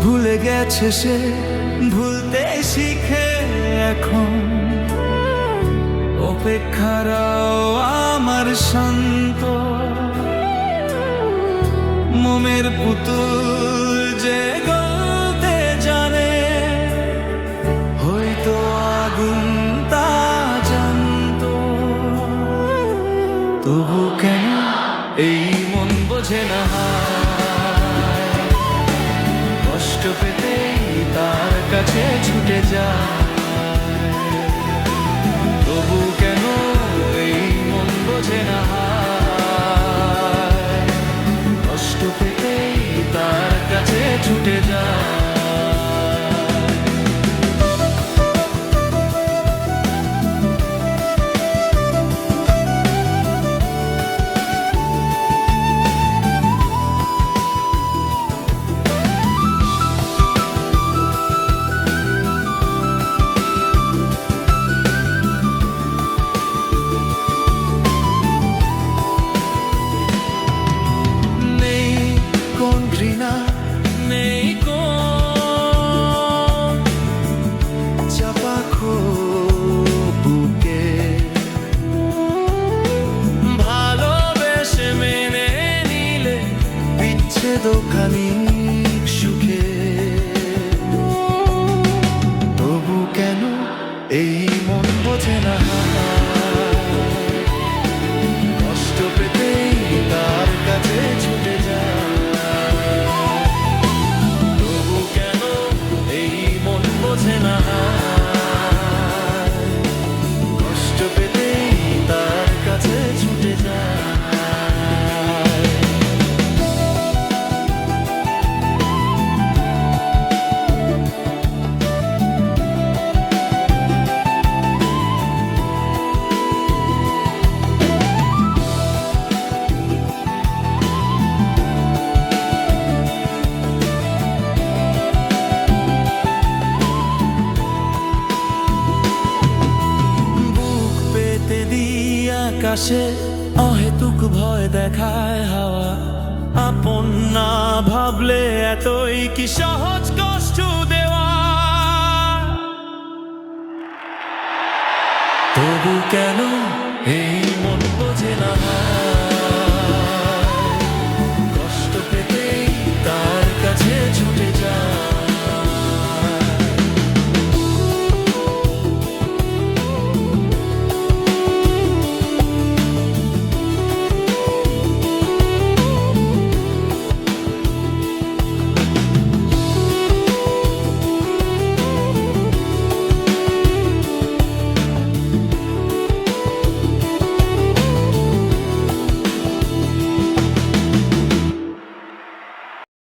ভুলে গেছে সে, ভুলতে শিখে এখন। অপেক্ষারাও আমার শান্ত, মোমের পুতুল যে গলতে জানে, হয়তো আগুন তা জানতো। তবু কেন এই মন বোঝে না, কষ্ট পেতেই তার কাছে ছুটে যায়। তবু কেন এই মন বোঝে না, কষ্ট পেতেই তার কাছে ছুটে যায়। নেই কোন চাপা বুকে, ভালোবেসে মেনে নিলে বিচ্ছেদ খানিক সুখে। তবু কেন এই মন বোঝে না, কষ্ট পেতেই তার কাছে ছুটে যায়। কষ্ট পেতেই তার কাছে ছুটে যায়। আকাশে অহেতুক ভয় দেখায় হাওয়া, আপন না ভাবলে এতই কি সহজ কষ্ট দেওয়া। তবু কেন এই